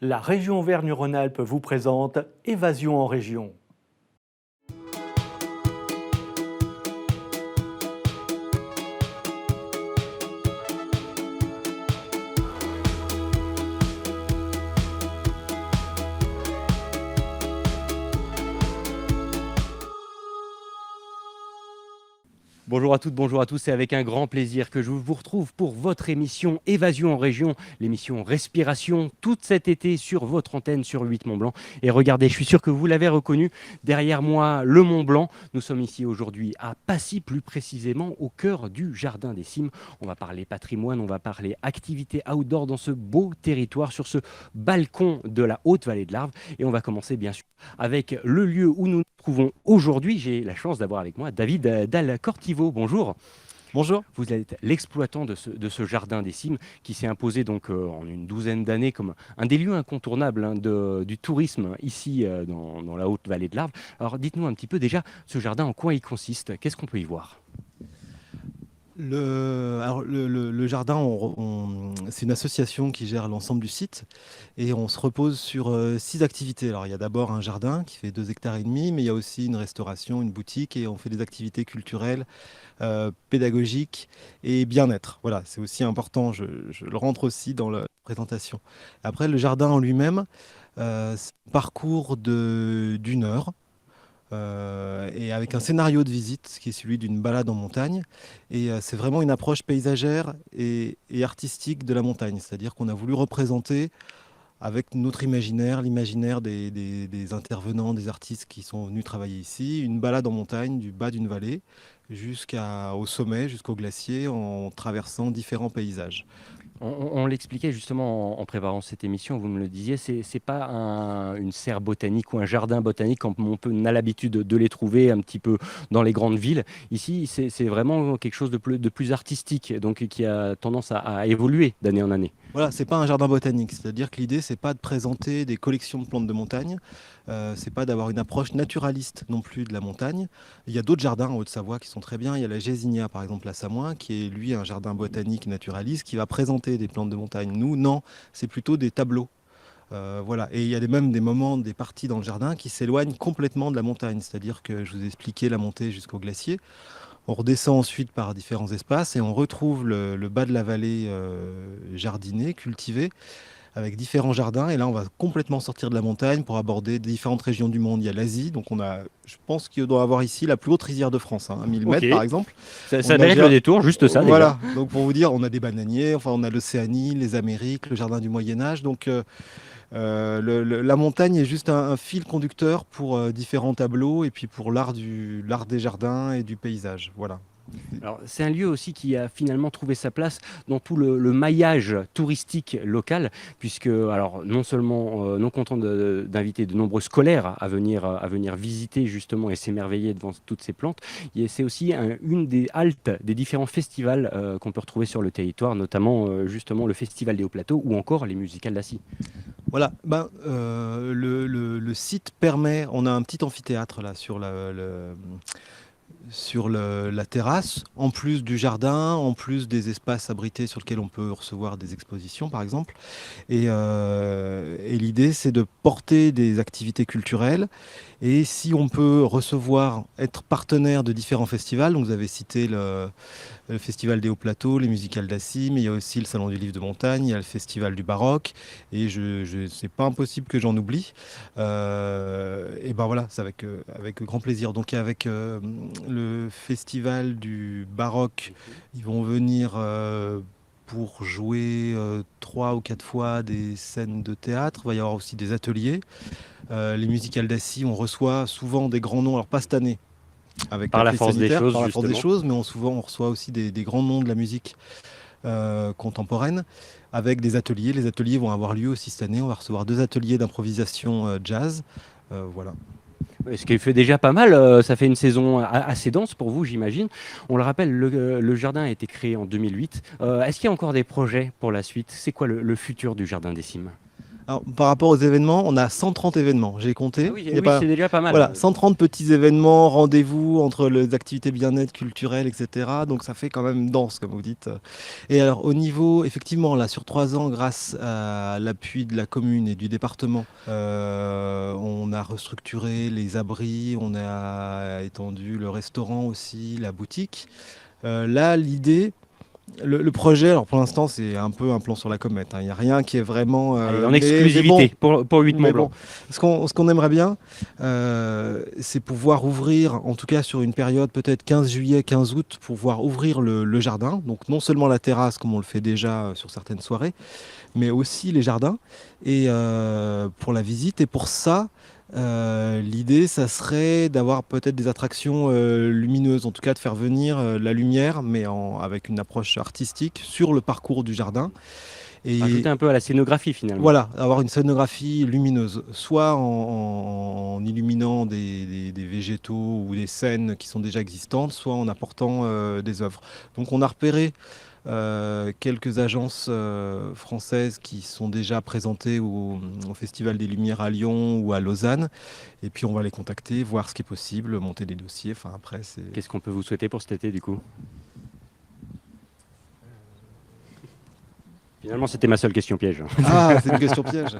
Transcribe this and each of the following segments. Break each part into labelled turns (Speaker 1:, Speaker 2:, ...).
Speaker 1: La région Auvergne-Rhône-Alpes vous présente Évasion en région.
Speaker 2: Bonjour à toutes, bonjour à tous, c'est avec un grand plaisir que je vous retrouve pour votre émission Évasion en région, l'émission Respiration, toute cet été sur votre antenne sur 8 Mont Blanc. Et regardez, je suis sûr que vous l'avez reconnu, derrière moi, le Mont Blanc. Nous sommes ici aujourd'hui à Passy, plus précisément au cœur du Jardin des Cimes. On va parler patrimoine, on va parler activités outdoor dans ce beau territoire, sur ce balcon de la Haute-Vallée de l'Arve. Et on va commencer bien sûr avec le lieu où nous nous trouvons aujourd'hui. J'ai la chance d'avoir avec moi David Dalcortivo. Bonjour.
Speaker 3: Bonjour.
Speaker 2: Vous êtes l'exploitant de ce jardin des cimes qui s'est imposé donc en une douzaine d'années comme un des lieux incontournables du tourisme ici dans la Haute-Vallée de l'Arve. Alors dites-nous un petit peu déjà, ce jardin, en quoi il consiste? Qu'est-ce qu'on peut y voir?
Speaker 3: Le jardin, c'est une association qui gère l'ensemble du site et on se repose sur 6 activités. Alors il y a d'abord un jardin qui fait 2,5 hectares, mais il y a aussi une restauration, une boutique et on fait des activités culturelles, pédagogiques et bien-être. Voilà, c'est aussi important, je le rentre aussi dans la présentation. Après, le jardin en lui-même, c'est un parcours d'une heure. Et avec un scénario de visite qui est celui d'une balade en montagne. Et c'est vraiment une approche paysagère et artistique de la montagne. C'est-à-dire qu'on a voulu représenter avec notre imaginaire, l'imaginaire des intervenants, des artistes qui sont venus travailler ici, une balade en montagne du bas d'une vallée jusqu'au sommet, jusqu'au glacier, en traversant différents paysages.
Speaker 2: On l'expliquait justement en préparant cette émission, vous me le disiez, c'est pas une serre botanique ou un jardin botanique comme on a l'habitude de les trouver un petit peu dans les grandes villes. Ici, c'est vraiment quelque chose de plus artistique, donc qui a tendance à évoluer d'année en année.
Speaker 3: Voilà, c'est pas un jardin botanique, c'est-à-dire que l'idée, c'est pas de présenter des collections de plantes de montagne, c'est pas d'avoir une approche naturaliste non plus de la montagne. Il y a d'autres jardins en Haute-Savoie qui sont très bien. Il y a la Gésinia, par exemple, à Samoin, qui est lui un jardin botanique naturaliste qui va présenter des plantes de montagne. Nous, non, c'est plutôt des tableaux. Voilà. Et il y a même des moments, des parties dans le jardin qui s'éloignent complètement de la montagne, c'est-à-dire que je vous ai expliqué la montée jusqu'au glacier. On redescend ensuite par différents espaces et on retrouve le bas de la vallée jardinée, cultivée, avec différents jardins. Et là, on va complètement sortir de la montagne pour aborder différentes régions du monde. Il y a l'Asie, donc je pense qu'il doit y avoir ici la plus haute rizière de France, hein, 1000 mètres par exemple.
Speaker 2: Ça mérite le détour, juste ça.
Speaker 3: Voilà,
Speaker 2: déjà.
Speaker 3: donc pour vous dire, on a des bananiers, enfin on a l'Océanie, les Amériques, le jardin du Moyen-Âge. Donc la montagne est juste un fil conducteur pour différents tableaux et puis pour l'art des jardins et du paysage. Voilà.
Speaker 2: Alors, c'est un lieu aussi qui a finalement trouvé sa place dans tout le maillage touristique local, puisque, alors, non seulement non content d'inviter de nombreux scolaires à venir visiter justement et s'émerveiller devant toutes ces plantes, c'est aussi une des haltes des différents festivals qu'on peut retrouver sur le territoire, notamment justement le Festival des Hauts Plateaux ou encore les musicales d'Assy.
Speaker 3: Voilà, le site permet, on a un petit amphithéâtre là sur la terrasse, en plus du jardin, en plus des espaces abrités sur lesquels on peut recevoir des expositions par exemple. Et l'idée c'est de porter des activités culturelles et si on peut être partenaire de différents festivals, donc vous avez cité le Festival des Hauts Plateaux, les musicales d'Assy, mais il y a aussi le Salon du Livre de Montagne, il y a le Festival du Baroque, et c'est pas impossible que j'en oublie. Et ben voilà, c'est avec grand plaisir. Donc avec le Festival du Baroque, ils vont venir pour jouer 3 ou 4 fois des scènes de théâtre. Il va y avoir aussi des ateliers. Les musicales d'Assy, on reçoit souvent des grands noms, alors pas cette année, avec
Speaker 2: Par
Speaker 3: la
Speaker 2: la
Speaker 3: crise
Speaker 2: force des
Speaker 3: sanitaire,
Speaker 2: choses,
Speaker 3: par la force des
Speaker 2: justement.
Speaker 3: choses, mais on reçoit aussi des grands noms de la musique contemporaine avec des ateliers. Les ateliers vont avoir lieu aussi cette année. On va recevoir 2 ateliers d'improvisation jazz. Voilà.
Speaker 2: Ce qui fait déjà pas mal, ça fait une saison assez dense pour vous, j'imagine. On le rappelle, le jardin a été créé en 2008. Est-ce qu'il y a encore des projets pour la suite? C'est quoi le futur du Jardin des Cimes?
Speaker 3: Alors, par rapport aux événements, on a 130 événements, j'ai compté.
Speaker 2: Ah oui,
Speaker 3: Il y a
Speaker 2: oui,
Speaker 3: pas-
Speaker 2: c'est déjà pas mal.
Speaker 3: Voilà, 130 petits événements, rendez-vous entre les activités bien-être culturelles, etc. Donc ça fait quand même dense, comme vous dites. Et alors au niveau, effectivement, là, sur 3 ans, grâce à l'appui de la commune et du département, on a restructuré les abris, on a étendu le restaurant aussi, la boutique. Là, l'idée, le projet, alors pour l'instant, c'est un peu un plan sur la comète, hein. Il n'y a rien qui est vraiment.
Speaker 2: Allez, en
Speaker 3: Mais
Speaker 2: exclusivité pour 8
Speaker 3: mais
Speaker 2: Mont-Blanc.
Speaker 3: bon, ce qu'on aimerait bien, c'est pouvoir ouvrir, en tout cas sur une période peut-être 15 juillet, 15 août, pouvoir ouvrir le jardin. Donc non seulement la terrasse, comme on le fait déjà sur certaines soirées, mais aussi les jardins et pour la visite. Et pour ça, l'idée, ça serait d'avoir peut-être des attractions lumineuses, en tout cas de faire venir la lumière, mais avec une approche artistique sur le parcours du jardin. Et
Speaker 2: Rajouter un peu à la scénographie finalement.
Speaker 3: voilà, avoir une scénographie lumineuse, soit en illuminant des végétaux ou des scènes qui sont déjà existantes, soit en apportant des œuvres. Donc on a repéré quelques agences françaises qui sont déjà présentées au Festival des Lumières à Lyon ou à Lausanne. Et puis on va les contacter, voir ce qui est possible, monter des dossiers. Enfin, après, c'est...
Speaker 2: Qu'est-ce qu'on peut vous souhaiter pour cet été du coup? Finalement, c'était ma seule question piège.
Speaker 3: Ah, c'est une question piège.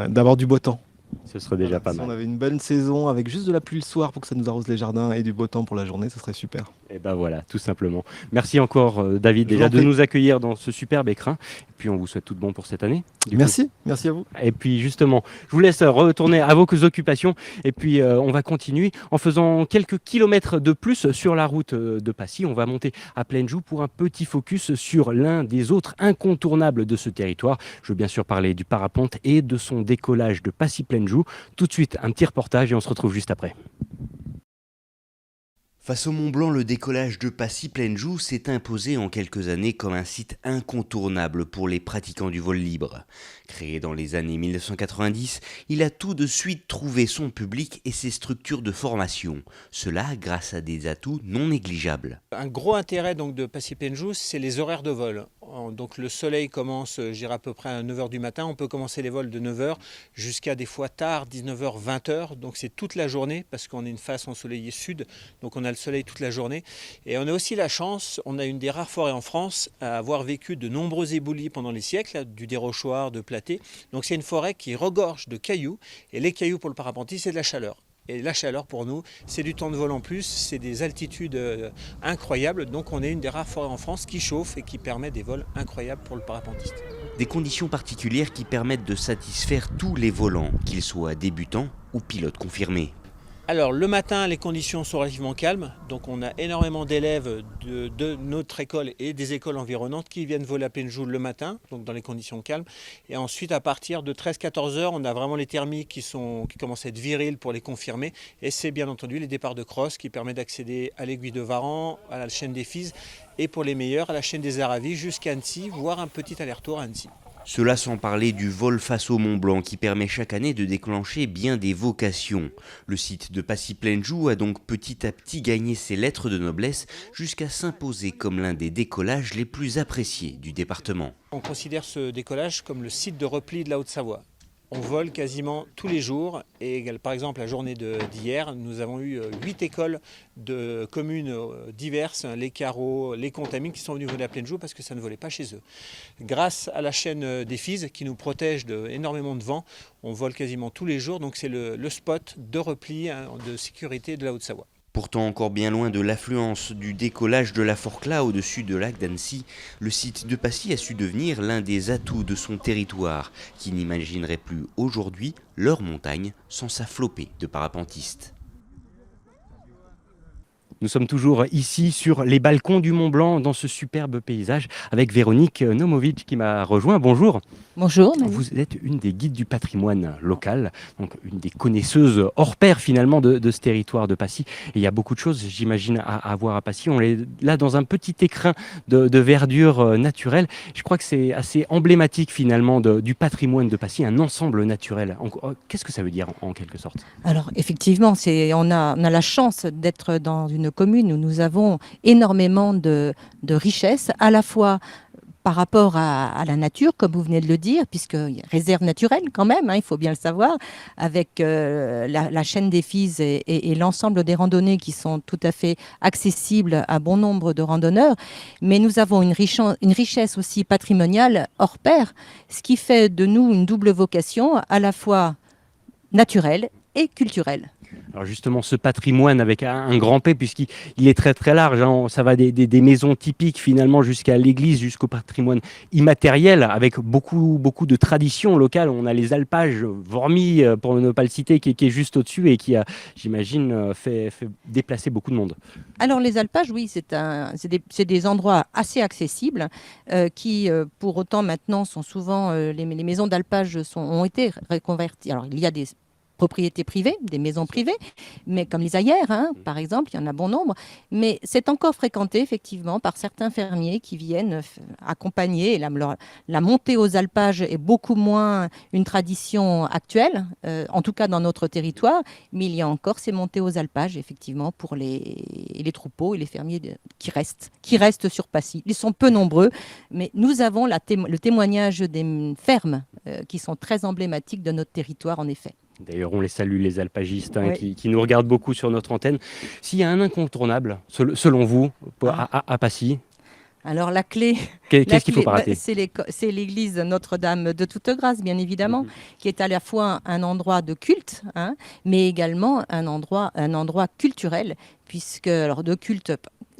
Speaker 3: D'avoir du beau temps.
Speaker 2: Ce serait déjà
Speaker 3: Voilà,
Speaker 2: pas
Speaker 3: si
Speaker 2: mal.
Speaker 3: on avait une bonne saison avec juste de la pluie le soir pour que ça nous arrose les jardins et du beau temps pour la journée, ça serait super.
Speaker 2: Et ben voilà, tout simplement. Merci encore David
Speaker 3: Je vous
Speaker 2: déjà
Speaker 3: en
Speaker 2: de
Speaker 3: prie.
Speaker 2: nous accueillir dans ce superbe écrin. Et puis on vous souhaite tout de bon pour cette année. du coup.
Speaker 3: Merci à vous.
Speaker 2: Et puis justement, je vous laisse retourner à vos occupations et puis on va continuer en faisant quelques kilomètres de plus sur la route de Passy. On va monter à Plaine-Joux pour un petit focus sur l'un des autres incontournables de ce territoire. Je veux bien sûr parler du parapente et de son décollage de Passy-Plaine-Joux. Tout de suite, un petit reportage et on se retrouve juste après.
Speaker 4: Face au Mont Blanc, le décollage de Passy-Plaine-Joux s'est imposé en quelques années comme un site incontournable pour les pratiquants du vol libre. Créé dans les années 1990, il a tout de suite trouvé son public et ses structures de formation. Cela grâce à des atouts non négligeables.
Speaker 5: Un gros intérêt donc de Passy-Plaine-Joux, c'est les horaires de vol. Donc le soleil commence, je dirais à peu près à 9h du matin. On peut commencer les vols de 9h jusqu'à des fois tard, 19h, 20h. Donc c'est toute la journée parce qu'on est une face ensoleillée sud. Donc on a le soleil toute la journée. Et on a aussi la chance, on a une des rares forêts en France à avoir vécu de nombreux éboulis pendant les siècles, du dérochoir, de Platée. Donc c'est une forêt qui regorge de cailloux. Et les cailloux pour le parapentiste, c'est de la chaleur. Et la chaleur pour nous, c'est du temps de vol en plus, c'est des altitudes incroyables. Donc on est une des rares forêts en France qui chauffe et qui permet des vols incroyables pour le parapentiste.
Speaker 4: Des conditions particulières qui permettent de satisfaire tous les volants, qu'ils soient débutants ou pilotes confirmés.
Speaker 5: Alors le matin, les conditions sont relativement calmes, donc on a énormément d'élèves de notre école et des écoles environnantes qui viennent voler à Plaine-Joux le matin, donc dans les conditions calmes. Et ensuite, à partir de 13-14 heures, on a vraiment les thermiques qui commencent à être viriles pour les confirmer. Et c'est bien entendu les départs de cross qui permettent d'accéder à l'aiguille de Varan, à la chaîne des Fises et pour les meilleurs, à la chaîne des Aravis jusqu'à Annecy, voire un petit aller-retour à Annecy.
Speaker 4: Cela sans parler du vol face au Mont Blanc qui permet chaque année de déclencher bien des vocations. Le site de Passy-Plaine-Joux a donc petit à petit gagné ses lettres de noblesse jusqu'à s'imposer comme l'un des décollages les plus appréciés du département.
Speaker 5: On considère ce décollage comme le site de repli de la Haute-Savoie. On vole quasiment tous les jours et par exemple la journée d'hier, nous avons eu 8 écoles de communes diverses, les Carreaux, les Contamines qui sont venus voler à Plaine-Joux parce que ça ne volait pas chez eux. Grâce à la chaîne des Fises qui nous protège énormément de vent, on vole quasiment tous les jours, donc c'est le spot de repli de sécurité de la Haute-Savoie.
Speaker 4: Pourtant encore bien loin de l'affluence du décollage de la Forclaz au-dessus de lac d'Annecy, le site de Passy a su devenir l'un des atouts de son territoire, qui n'imaginerait plus aujourd'hui leur montagne sans sa flopée de parapentistes.
Speaker 2: Nous sommes toujours ici sur les balcons du Mont Blanc dans ce superbe paysage avec Véronique Nomovic qui m'a rejoint. Bonjour.
Speaker 6: Bonjour.
Speaker 2: Vous êtes une des guides du patrimoine local, donc une des connaisseuses hors pair finalement de ce territoire de Passy. Et il y a beaucoup de choses, j'imagine, à voir à Passy. On est là dans un petit écrin de verdure naturelle. Je crois que c'est assez emblématique finalement du patrimoine de Passy, un ensemble naturel. Qu'est-ce que ça veut dire en quelque sorte?
Speaker 6: Alors effectivement, on a la chance d'être dans une commune où nous avons énormément de richesses, à la fois par rapport à la nature, comme vous venez de le dire, puisque réserve naturelle quand même, il faut bien le savoir, avec la chaîne des Fises et l'ensemble des randonnées qui sont tout à fait accessibles à bon nombre de randonneurs. Mais nous avons une richesse aussi patrimoniale hors pair, ce qui fait de nous une double vocation, à la fois naturelle et culturelle.
Speaker 2: Alors justement, ce patrimoine avec un grand P, puisqu'il est très très large, ça va des maisons typiques finalement jusqu'à l'église, jusqu'au patrimoine immatériel, avec beaucoup de traditions locales. On a les alpages, Vormy, pour ne pas le citer, qui est juste au-dessus et qui a, j'imagine, fait déplacer beaucoup de monde.
Speaker 6: Alors les alpages, oui, c'est des endroits assez accessibles qui, pour autant, maintenant, sont souvent, les maisons d'alpage ont été reconverties. Alors il y a des propriétés privées, des maisons privées, mais comme les ailleurs, par exemple, il y en a bon nombre. Mais c'est encore fréquenté, effectivement, par certains fermiers qui viennent accompagner. La montée aux alpages est beaucoup moins une tradition actuelle, en tout cas dans notre territoire, mais il y a encore ces montées aux alpages, effectivement, pour les troupeaux et les fermiers qui restent sur Passy. Ils sont peu nombreux, mais nous avons le témoignage des fermes qui sont très emblématiques de notre territoire, en effet.
Speaker 2: D'ailleurs, on les salue, les alpagistes,
Speaker 6: Oui.
Speaker 2: qui nous regardent beaucoup sur notre antenne. S'il y a un incontournable, selon vous, à Passy,
Speaker 6: Alors la clé,
Speaker 2: qu'est-ce qu'il ne faut pas rater?
Speaker 6: c'est l'église Notre-Dame de Toute-Grâce, bien évidemment, qui est à la fois un endroit de culte, mais également un endroit culturel, puisque, alors de culte,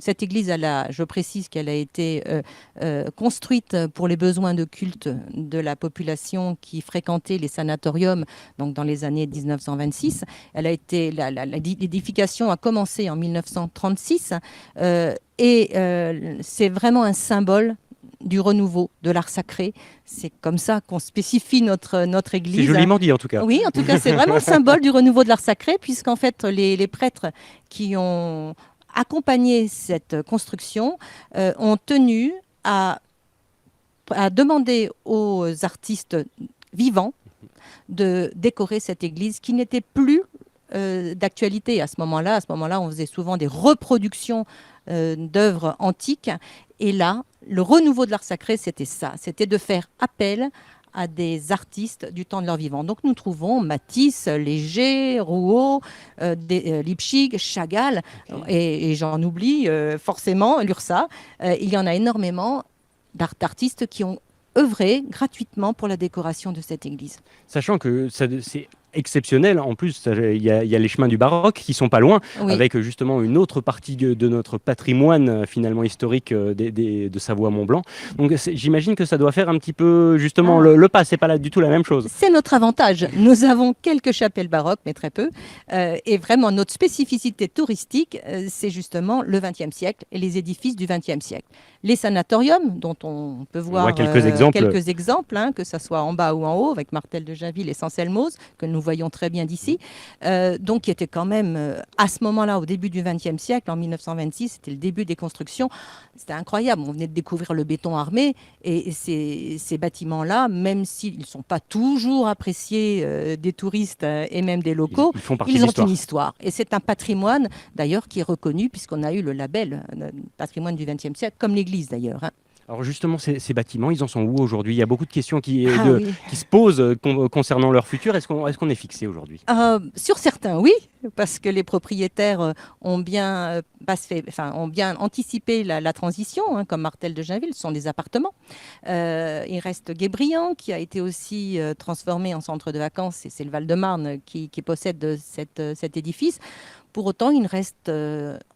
Speaker 6: cette église, je précise qu'elle a été construite pour les besoins de culte de la population qui fréquentait les sanatoriums, donc dans les années 1926. L'édification a commencé en 1936 c'est vraiment un symbole du renouveau de l'art sacré. C'est comme ça qu'on spécifie notre église.
Speaker 2: C'est joliment dit en tout cas.
Speaker 6: Oui, en tout cas, c'est vraiment le symbole du renouveau de l'art sacré, puisqu'en fait, les prêtres qui ont accompagné cette construction ont tenu à demander aux artistes vivants de décorer cette église qui n'était plus d'actualité à ce moment-là. À ce moment-là, on faisait souvent des reproductions d'œuvres antiques. Et là, le renouveau de l'art sacré, c'était ça. C'était de faire appel à des artistes du temps de leur vivant. Donc nous trouvons Matisse, Léger, Rouault, Lipchitz, Chagall, et j'en oublie forcément, Lursa. Il y en a énormément d'artistes qui ont œuvré gratuitement pour la décoration de cette église.
Speaker 2: Sachant que c'est exceptionnel, en plus il y a les chemins du baroque qui sont pas loin,
Speaker 6: Oui.
Speaker 2: avec justement une autre partie de notre patrimoine finalement historique de Savoie-Mont-Blanc. Donc j'imagine que ça doit faire un petit peu justement le pas, c'est pas là du tout la même chose.
Speaker 6: C'est notre avantage. Nous avons quelques chapelles baroques, mais très peu. Et vraiment, notre spécificité touristique, c'est justement le XXe siècle et les édifices du XXe siècle. Les sanatoriums, dont on peut voir
Speaker 2: quelques exemples,
Speaker 6: que ce soit en bas ou en haut, avec Martel de Jainville et Saint-Selmoz, que nous voyons très bien d'ici, donc qui était quand même, à ce moment-là, au début du XXe siècle, en 1926, c'était le début des constructions. C'était incroyable. On venait de découvrir le béton armé, et ces bâtiments-là, même s'ils ne sont pas toujours appréciés des touristes et même des locaux, ils ont une histoire. Et c'est un patrimoine, d'ailleurs, qui est reconnu, puisqu'on a eu le label patrimoine du XXe siècle, comme l'église d'ailleurs.
Speaker 2: Alors justement, ces bâtiments, ils en sont où aujourd'hui? Il y a beaucoup de questions qui se posent concernant leur futur. Est-ce qu'on est fixé aujourd'hui?
Speaker 6: Sur certains, oui, parce que les propriétaires ont bien anticipé la transition, comme Martel de Jainville, ce sont des appartements. Il reste Guébriand, qui a été aussi transformé en centre de vacances, et c'est le Val-de-Marne qui possède cet édifice. Pour autant, il reste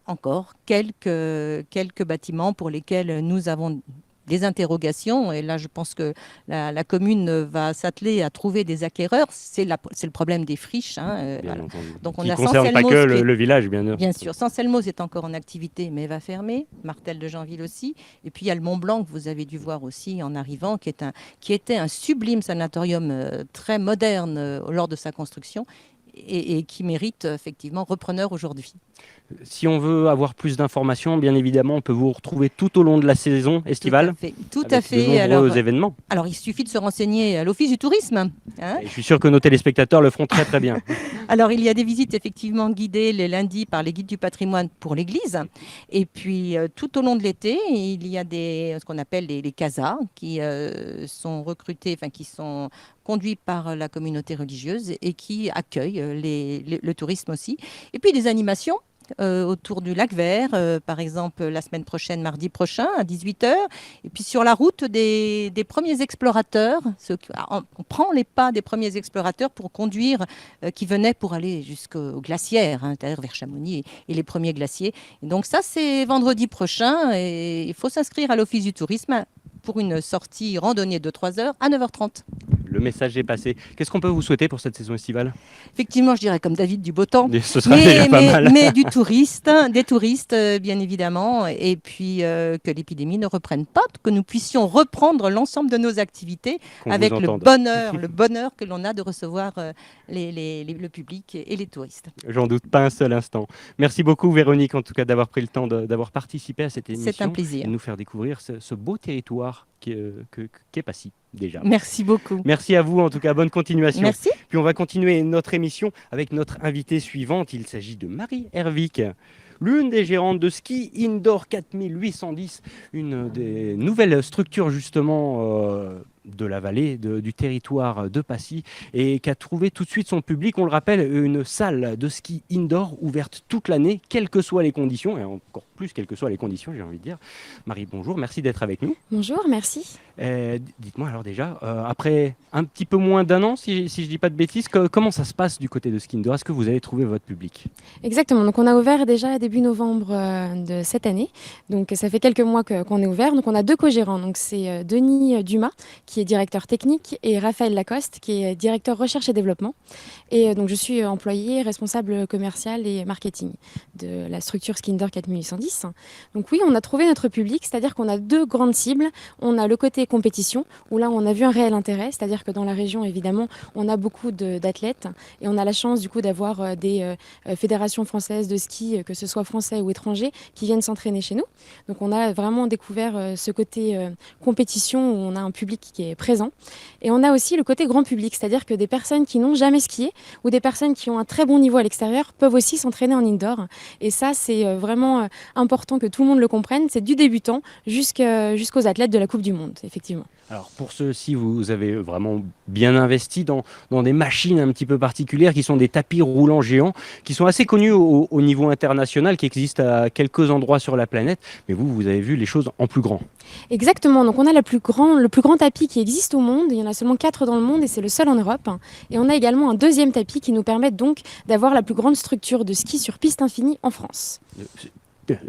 Speaker 6: encore quelques bâtiments pour lesquels nous avons des interrogations. Et là, je pense que la commune va s'atteler à trouver des acquéreurs. C'est le problème des friches.
Speaker 2: Bien
Speaker 6: voilà.
Speaker 2: entendu.
Speaker 6: Donc, on
Speaker 2: qui
Speaker 6: a
Speaker 2: ne concerne pas que le village, bien sûr.
Speaker 6: Bien sûr. Saint-Selmoz est encore en activité, mais va fermer. Martel de Jainville aussi. Et puis, il y a le Mont-Blanc, que vous avez dû voir aussi en arrivant, qui était un sublime sanatorium très moderne lors de sa construction, et qui mérite effectivement repreneur aujourd'hui.
Speaker 2: Si on veut avoir plus d'informations, bien évidemment, on peut vous retrouver tout au long de la saison estivale.
Speaker 6: Tout à fait.
Speaker 2: De nombreux événements.
Speaker 6: Alors, il suffit de se renseigner à l'Office du tourisme. Hein.
Speaker 2: Et je suis sûr que nos téléspectateurs le feront très très bien.
Speaker 6: Alors, il y a des visites effectivement guidées les lundis par les guides du patrimoine pour l'église. Et puis, tout au long de l'été, il y a ce qu'on appelle les casas qui sont recrutés, qui sont conduits par la communauté religieuse et qui accueillent le tourisme aussi. Et puis, des animations. Autour du lac Vert, par exemple la semaine prochaine, mardi prochain à 18h. Et puis sur la route des premiers explorateurs, on prend les pas des premiers explorateurs pour conduire, qui venaient pour aller jusqu'aux glacières, c'est-à-dire vers Chamonix et les premiers glaciers. Et donc ça, c'est vendredi prochain et il faut s'inscrire à l'Office du tourisme pour une sortie randonnée de 3h à 9h30.
Speaker 2: Le message est passé. Qu'est-ce qu'on peut vous souhaiter pour cette saison estivale ?
Speaker 6: Effectivement, je dirais comme David, du beau temps.
Speaker 2: Ce sera déjà pas mal.
Speaker 6: Mais des touristes, bien évidemment, et puis que l'épidémie ne reprenne pas, que nous puissions reprendre l'ensemble de nos activités avec le bonheur que l'on a de recevoir le public et les touristes.
Speaker 2: J'en doute pas un seul instant. Merci beaucoup Véronique, en tout cas, d'avoir pris le temps d'avoir participé à cette émission.
Speaker 6: C'est un plaisir.
Speaker 2: Et de nous faire découvrir ce beau territoire qu'est Passy, déjà.
Speaker 6: Merci beaucoup.
Speaker 2: Merci à vous, en tout cas, bonne continuation.
Speaker 6: Merci.
Speaker 2: Puis on va continuer notre émission avec notre invitée suivante. Il s'agit de Marie Hervic, l'une des gérantes de ski Indoor 4810, une des nouvelles structures justement de la vallée, du territoire de Passy, et qui a trouvé tout de suite son public. On le rappelle, une salle de ski indoor ouverte toute l'année, quelles que soient les conditions, et encore plus quelles que soient les conditions, j'ai envie de dire. Marie, bonjour, merci d'être avec nous.
Speaker 7: Bonjour, merci.
Speaker 2: Dites-moi alors déjà, après un petit peu moins d'un an, si je ne dis pas de bêtises, comment ça se passe du côté de ski indoor ? Est-ce que vous avez trouvé votre public ?
Speaker 7: Exactement, donc on a ouvert déjà début novembre de cette année, donc ça fait quelques mois qu'on est ouvert. Donc on a deux co-gérants, donc c'est Denis Dumas qui est directeur technique et Raphaël Lacoste qui est directeur recherche et développement. Et donc je suis employée, responsable commercial et marketing de la structure Ski Indoor 4810. Donc oui, on a trouvé notre public, c'est-à-dire qu'on a deux grandes cibles. On a le côté compétition, où là on a vu un réel intérêt, c'est-à-dire que dans la région évidemment on a beaucoup d'athlètes et on a la chance du coup d'avoir des fédérations françaises de ski, que ce soit français ou étrangers, qui viennent s'entraîner chez nous. Donc on a vraiment découvert ce côté compétition où on a un public qui est présent. Et on a aussi le côté grand public, c'est-à-dire que des personnes qui n'ont jamais skié ou des personnes qui ont un très bon niveau à l'extérieur peuvent aussi s'entraîner en indoor. Et ça, c'est vraiment important que tout le monde le comprenne. C'est du débutant jusqu'aux athlètes de la Coupe du Monde, effectivement.
Speaker 2: Alors pour ceux-ci, vous avez vraiment bien investi dans des machines un petit peu particulières qui sont des tapis roulants géants, qui sont assez connus au niveau international, qui existent à quelques endroits sur la planète. Mais vous avez vu les choses en plus grand.
Speaker 7: Exactement, donc on a le plus grand tapis qui existe au monde. Il y en a seulement 4 dans le monde et c'est le seul en Europe. Et on a également un deuxième tapis qui nous permet donc d'avoir la plus grande structure de ski sur piste infinie en France.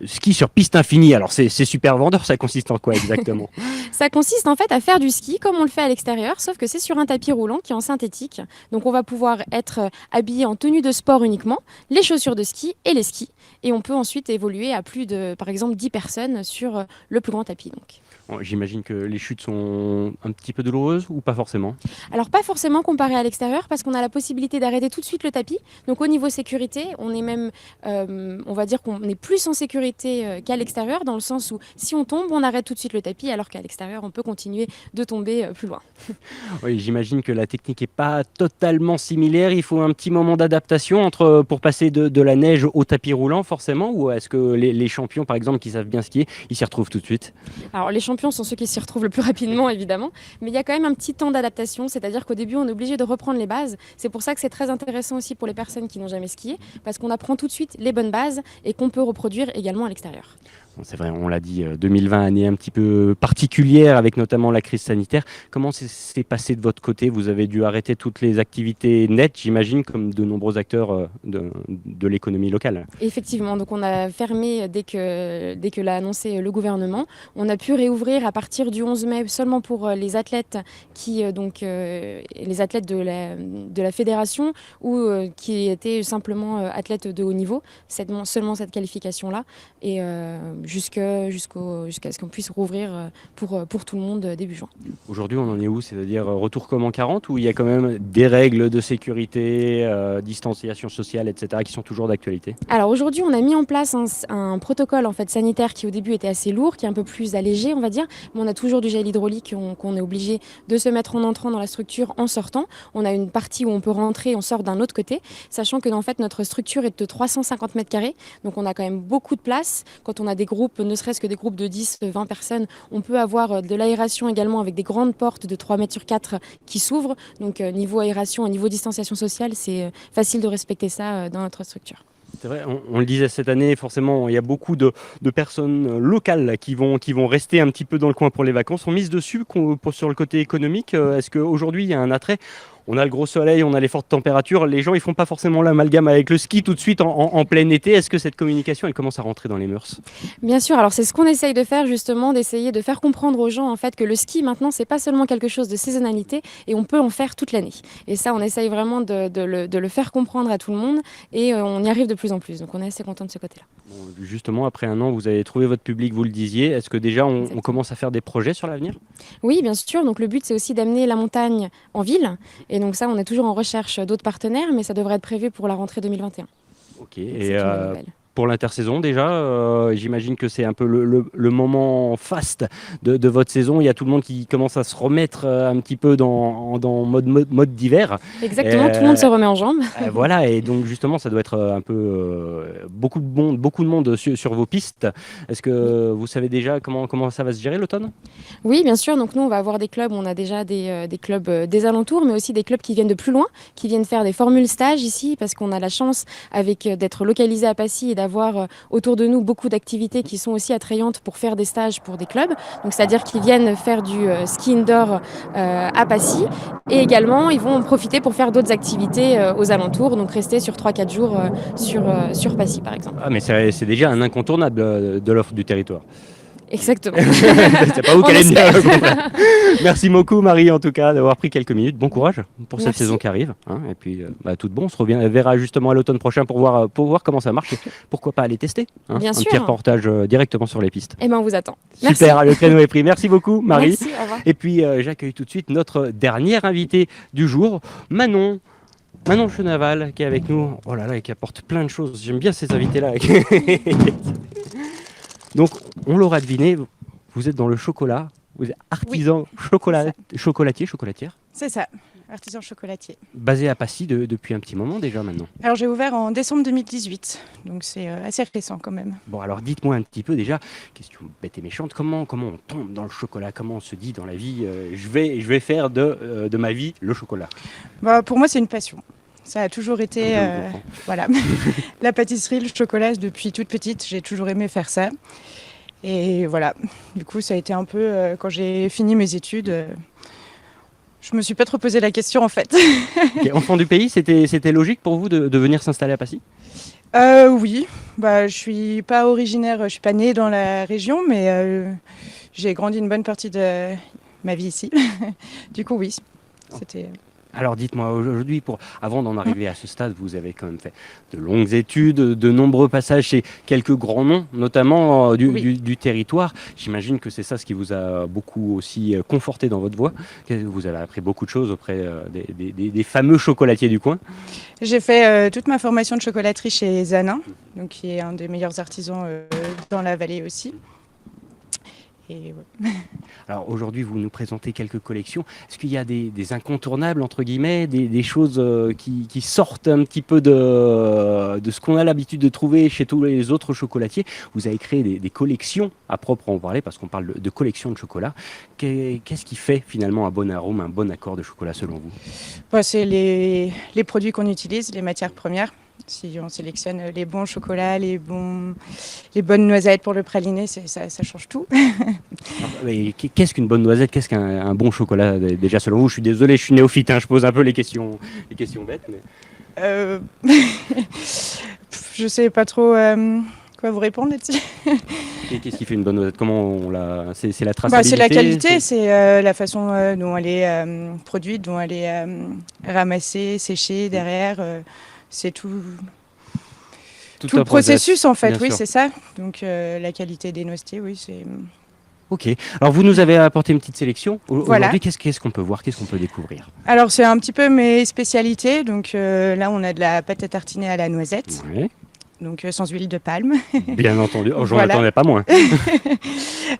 Speaker 2: Ski sur piste infinie, alors c'est super vendeur, ça consiste en quoi exactement ?
Speaker 7: Ça consiste en fait à faire du ski comme on le fait à l'extérieur, sauf que c'est sur un tapis roulant qui est en synthétique. Donc on va pouvoir être habillé en tenue de sport uniquement, les chaussures de ski et les skis. Et on peut ensuite évoluer à plus de, par exemple, 10 personnes sur le plus grand tapis. Donc.
Speaker 2: J'imagine que les chutes sont un petit peu douloureuses ou pas forcément ?
Speaker 7: Alors pas forcément comparé à l'extérieur parce qu'on a la possibilité d'arrêter tout de suite le tapis. Donc au niveau sécurité, on est même, on va dire qu'on est plus en sécurité qu'à l'extérieur dans le sens où si on tombe, on arrête tout de suite le tapis alors qu'à l'extérieur, on peut continuer de tomber plus loin.
Speaker 2: Oui, j'imagine que la technique n'est pas totalement similaire. Il faut un petit moment d'adaptation pour passer de la neige au tapis roulant forcément, ou est-ce que les champions par exemple qui savent bien skier, ils s'y retrouvent tout de suite ?
Speaker 7: Alors les champions sont ceux qui s'y retrouvent le plus rapidement évidemment, mais il y a quand même un petit temps d'adaptation, c'est-à-dire qu'au début on est obligé de reprendre les bases. C'est pour ça que c'est très intéressant aussi pour les personnes qui n'ont jamais skié, parce qu'on apprend tout de suite les bonnes bases et qu'on peut reproduire également à l'extérieur.
Speaker 2: C'est vrai, on l'a dit, 2020, année un petit peu particulière avec notamment la crise sanitaire. Comment s'est passé de votre côté ? Vous avez dû arrêter toutes les activités nettes, j'imagine, comme de nombreux acteurs de l'économie locale.
Speaker 7: Effectivement, donc on a fermé dès que l'a annoncé le gouvernement. On a pu réouvrir à partir du 11 mai seulement pour les athlètes les athlètes de la fédération ou qui étaient simplement athlètes de haut niveau, seulement cette qualification-là. Et jusqu'à ce qu'on puisse rouvrir pour tout le monde début juin.
Speaker 2: Aujourd'hui, on en est où? C'est-à-dire retour comme en 40, où il y a quand même des règles de sécurité, distanciation sociale, etc., qui sont toujours d'actualité?
Speaker 7: Alors aujourd'hui, on a mis en place un protocole en fait, sanitaire qui au début était assez lourd, qui est un peu plus allégé, on va dire, mais on a toujours du gel hydraulique qu'on est obligé de se mettre en entrant dans la structure, en sortant. On a une partie où on peut rentrer, on sort d'un autre côté, sachant que en fait, notre structure est de 350 mètres carrés, donc on a quand même beaucoup de place. Quand on a des groupes, ne serait-ce que des groupes de 10, 20 personnes, on peut avoir de l'aération également avec des grandes portes de 3 mètres sur 4 qui s'ouvrent. Donc niveau aération, niveau distanciation sociale, c'est facile de respecter ça dans notre structure.
Speaker 2: C'est vrai, on le disait cette année, forcément, il y a beaucoup de personnes locales qui vont rester un petit peu dans le coin pour les vacances. On mise dessus sur le côté économique. Est-ce qu'aujourd'hui, il y a un attrait? On a le gros soleil, on a les fortes températures. Les gens, ils font pas forcément l'amalgame avec le ski tout de suite en plein été. Est-ce que cette communication, elle commence à rentrer dans les mœurs?
Speaker 7: Bien sûr, alors c'est ce qu'on essaye de faire justement, d'essayer de faire comprendre aux gens en fait que le ski maintenant, c'est pas seulement quelque chose de saisonnalité et on peut en faire toute l'année. Et ça, on essaye vraiment de le faire comprendre à tout le monde et on y arrive de plus en plus. Donc on est assez content de ce côté-là.
Speaker 2: Bon, justement, après un an, vous avez trouvé votre public, vous le disiez. Est-ce que déjà, on commence à faire des projets sur l'avenir?
Speaker 7: Oui, bien sûr. Donc le but, c'est aussi d'amener la montagne en ville. Et donc ça, on est toujours en recherche d'autres partenaires, mais ça devrait être prévu pour la rentrée 2021.
Speaker 2: Ok.
Speaker 7: Donc,
Speaker 2: Et
Speaker 7: c'est une bonne nouvelle.
Speaker 2: pour l'intersaison déjà, j'imagine que c'est un peu le moment faste de votre saison. Il y a tout le monde qui commence à se remettre un petit peu dans mode d'hiver.
Speaker 7: Exactement, tout le monde se remet en jambes.
Speaker 2: Voilà, et donc justement, ça doit être un peu beaucoup de monde sur vos pistes. Est-ce que vous savez déjà comment ça va se gérer l'automne?
Speaker 7: Oui, bien sûr. Donc nous, on va avoir des clubs. On a déjà des clubs des alentours, mais aussi des clubs qui viennent de plus loin, qui viennent faire des formules stages ici, parce qu'on a la chance d'être localisé à Passy et d'avoir autour de nous beaucoup d'activités qui sont aussi attrayantes pour faire des stages pour des clubs. Donc c'est-à-dire qu'ils viennent faire du ski indoor à Passy et également ils vont profiter pour faire d'autres activités aux alentours, donc rester sur 3-4 jours sur Passy par exemple.
Speaker 2: Ah, mais c'est déjà un incontournable de l'offre du territoire.
Speaker 7: Exactement.
Speaker 2: C'est pas vous qui
Speaker 7: On
Speaker 2: allez me dire
Speaker 7: espère.
Speaker 2: le contraire. Merci beaucoup Marie en tout cas d'avoir pris quelques minutes. Bon courage pour cette
Speaker 7: Merci.
Speaker 2: saison qui arrive. Hein. Et puis tout bon, on se verra justement à l'automne prochain pour voir comment ça marche. Et pourquoi pas aller tester
Speaker 7: Bien
Speaker 2: un
Speaker 7: sûr.
Speaker 2: petit reportage directement sur les pistes.
Speaker 7: Eh ben on vous attend. Merci.
Speaker 2: Super, le créneau est pris. Merci beaucoup Marie.
Speaker 7: Merci, au revoir.
Speaker 2: Et puis j'accueille tout de suite notre dernière invitée du jour, Manon Chenaval, qui est avec nous. Oh là là, et qui apporte plein de choses. J'aime bien ces invités-là. Donc, on l'aura deviné, vous êtes dans le chocolat. Vous êtes artisan chocolatière,
Speaker 8: C'est ça, artisan chocolatier.
Speaker 2: basé à Passy depuis un petit moment déjà maintenant.
Speaker 8: Alors j'ai ouvert en décembre 2018, donc c'est assez récent quand même.
Speaker 2: Bon, alors dites-moi un petit peu déjà, question bête et méchante, comment on tombe dans le chocolat? Comment on se dit dans la vie, je vais faire de ma vie le chocolat?
Speaker 8: Bah, pour moi c'est une passion. Ça a toujours été
Speaker 2: Je comprends.
Speaker 8: voilà. La pâtisserie, le chocolat, depuis toute petite, j'ai toujours aimé faire ça. Et voilà, du coup ça a été un peu, quand j'ai fini mes études, je me suis pas trop posé la question en fait.
Speaker 2: Ok, enfant du pays, c'était logique pour vous de venir s'installer à Passy?
Speaker 8: Oui, bah, je suis pas originaire, je suis pas née dans la région, mais j'ai grandi une bonne partie de ma vie ici. Du coup oui, c'était...
Speaker 2: Alors dites-moi, aujourd'hui, avant d'en arriver à ce stade, vous avez quand même fait de longues études, de nombreux passages chez quelques grands noms, notamment
Speaker 8: Oui.
Speaker 2: du territoire. J'imagine que c'est ça ce qui vous a beaucoup aussi conforté dans votre voie. Vous avez appris beaucoup de choses auprès des fameux chocolatiers du coin.
Speaker 8: J'ai fait toute ma formation de chocolaterie chez Zanin, donc qui est un des meilleurs artisans dans la vallée aussi. Et ouais.
Speaker 2: Alors aujourd'hui, vous nous présentez quelques collections. Est-ce qu'il y a des incontournables, entre guillemets, des choses qui sortent un petit peu de ce qu'on a l'habitude de trouver chez tous les autres chocolatiers? Vous avez créé des collections à proprement parler, parce qu'on parle de collection de chocolat. Qu'est-ce qui fait finalement un bon arôme, un bon accord de chocolat selon vous?
Speaker 8: Bon, c'est les produits qu'on utilise, les matières premières. Si on sélectionne les bons chocolats, les bonnes noisettes pour le praliné, ça change tout.
Speaker 2: Mais qu'est-ce qu'une bonne noisette? Qu'est-ce qu'un bon chocolat déjà selon vous? Je suis désolé, je suis néophyte, hein, je pose un peu les questions bêtes. Mais...
Speaker 8: Je sais pas trop quoi vous répondre là-dessus.
Speaker 2: Et qu'est-ce qui fait une bonne noisette? C'est la
Speaker 8: Bah,
Speaker 2: traçabilité?
Speaker 8: c'est la qualité, c'est la façon dont elle est produite, dont elle est ramassée, séchée derrière. C'est tout. Tout le processus, en fait,
Speaker 2: bien
Speaker 8: oui,
Speaker 2: sûr.
Speaker 8: c'est ça. Donc, la qualité des noisetiers, oui, c'est...
Speaker 2: Ok. Alors vous nous avez apporté une petite sélection.
Speaker 8: Voilà.
Speaker 2: Aujourd'hui, qu'est-ce qu'on peut voir, qu'est-ce qu'on peut découvrir?
Speaker 8: Alors, c'est un petit peu mes spécialités. Donc, là, on a de la pâte à tartiner à la noisette,
Speaker 2: Ouais,
Speaker 8: donc sans huile de palme.
Speaker 2: bien entendu. Oh, j'en
Speaker 8: Voilà.
Speaker 2: attendais pas moins.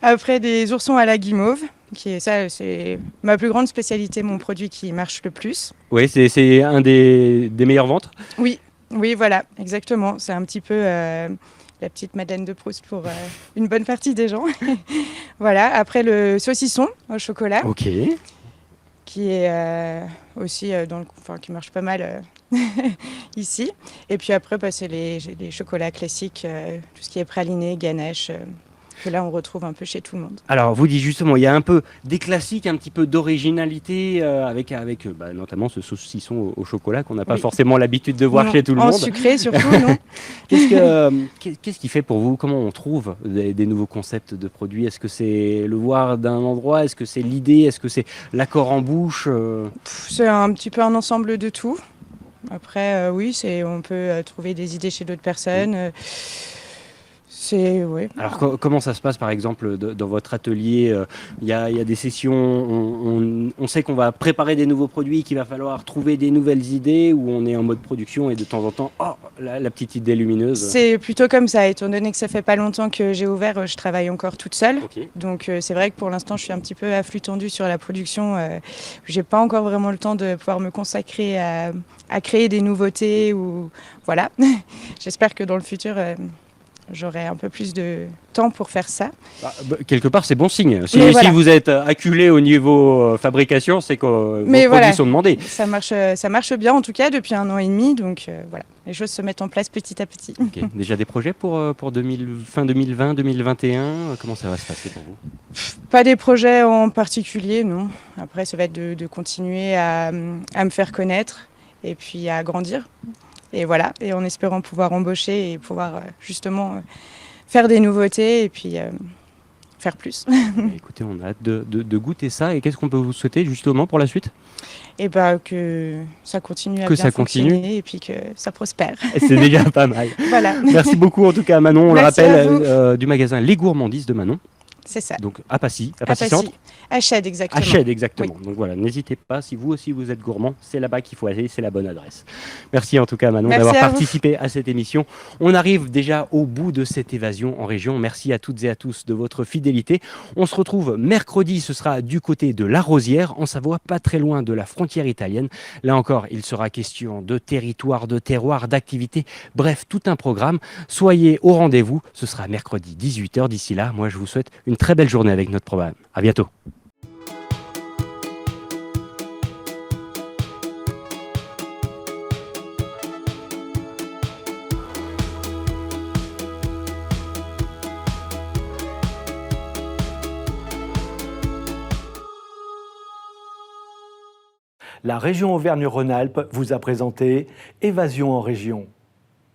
Speaker 8: Après, des oursons à la guimauve, c'est ma plus grande spécialité, mon produit qui marche le plus.
Speaker 2: Oui, c'est un des meilleures ventes.
Speaker 8: Oui, oui, voilà, exactement. C'est un petit peu la petite Madeleine de Proust pour une bonne partie des gens. Voilà. Après, le saucisson au chocolat,
Speaker 2: Ok.
Speaker 8: qui est aussi qui marche pas mal ici. Et puis après, c'est les chocolats classiques, tout ce qui est praliné, ganache, que là on retrouve un peu chez tout le monde.
Speaker 2: Alors, vous dites justement, il y a un peu des classiques, un petit peu d'originalité, avec notamment ce saucisson au chocolat qu'on n'a pas
Speaker 8: Oui.
Speaker 2: forcément l'habitude de voir
Speaker 8: Non,
Speaker 2: chez tout le
Speaker 8: en
Speaker 2: monde.
Speaker 8: sucré surtout, non.
Speaker 2: Qu'est-ce qui fait pour vous? Comment on trouve des nouveaux concepts de produits? Est-ce que c'est le voir d'un endroit? Est-ce que c'est l'idée? Est-ce que c'est l'accord en bouche?
Speaker 8: C'est un petit peu un ensemble de tout. Après, oui, on peut trouver des idées chez d'autres personnes. Oui.
Speaker 2: Alors comment ça se passe par exemple dans votre atelier? Il y a des sessions, on sait qu'on va préparer des nouveaux produits, qu'il va falloir trouver des nouvelles idées, ou on est en mode production et de temps en temps, la petite idée lumineuse.
Speaker 8: C'est plutôt comme ça, étant donné que ça fait pas longtemps que j'ai ouvert, je travaille encore toute seule.
Speaker 2: Ok.
Speaker 8: Donc c'est vrai que pour l'instant, je suis un petit peu à flux tendu sur la production. J'ai pas encore vraiment le temps de pouvoir me consacrer à créer des nouveautés ou voilà. J'espère que dans le futur, j'aurai un peu plus de temps pour faire ça.
Speaker 2: Quelque part, c'est bon signe. Si,
Speaker 8: Mais
Speaker 2: si
Speaker 8: voilà.
Speaker 2: vous êtes acculé au niveau fabrication, c'est que vos
Speaker 8: Mais
Speaker 2: produits
Speaker 8: voilà.
Speaker 2: sont demandés.
Speaker 8: Ça marche bien en tout cas depuis 1 an et demi. Donc voilà, les choses se mettent en place petit à petit.
Speaker 2: Ok. Déjà des projets pour fin 2020, 2021? Comment ça va se passer pour vous?
Speaker 8: Pas des projets en particulier, non. Après, ça va être de continuer à me faire connaître et puis à grandir. Et voilà, et en espérant pouvoir embaucher et pouvoir justement faire des nouveautés et puis faire plus.
Speaker 2: Écoutez, on a hâte de goûter ça. Et qu'est-ce qu'on peut vous souhaiter justement pour la suite?
Speaker 8: Et que ça continue à
Speaker 2: Que
Speaker 8: bien
Speaker 2: ça continue.
Speaker 8: fonctionner et puis que ça prospère.
Speaker 2: C'est déjà pas mal.
Speaker 8: Voilà,
Speaker 2: Merci beaucoup en tout cas Manon. On
Speaker 8: Merci
Speaker 2: le
Speaker 8: à
Speaker 2: rappelle, du magasin Les Gourmandises de Manon.
Speaker 8: c'est ça.
Speaker 2: Donc à Passy,
Speaker 8: À Passy.
Speaker 2: Centre.
Speaker 8: À Chède, exactement.
Speaker 2: À Chède, exactement. Donc voilà, n'hésitez pas, si vous aussi vous êtes gourmand, c'est là-bas qu'il faut aller, c'est la bonne adresse. Merci en tout cas Manon
Speaker 8: Merci
Speaker 2: d'avoir
Speaker 8: à vous.
Speaker 2: participé à cette émission. On arrive déjà au bout de cette évasion en région. Merci à toutes et à tous de votre fidélité. On se retrouve mercredi, ce sera du côté de La Rosière, en Savoie, pas très loin de la frontière italienne. Là encore, il sera question de territoire, de terroir, d'activité, bref, tout un programme. Soyez au rendez-vous, ce sera mercredi 18h. D'ici là, moi je vous souhaite une très belle journée avec notre programme. À bientôt.
Speaker 1: La région Auvergne-Rhône-Alpes vous a présenté Évasion en région.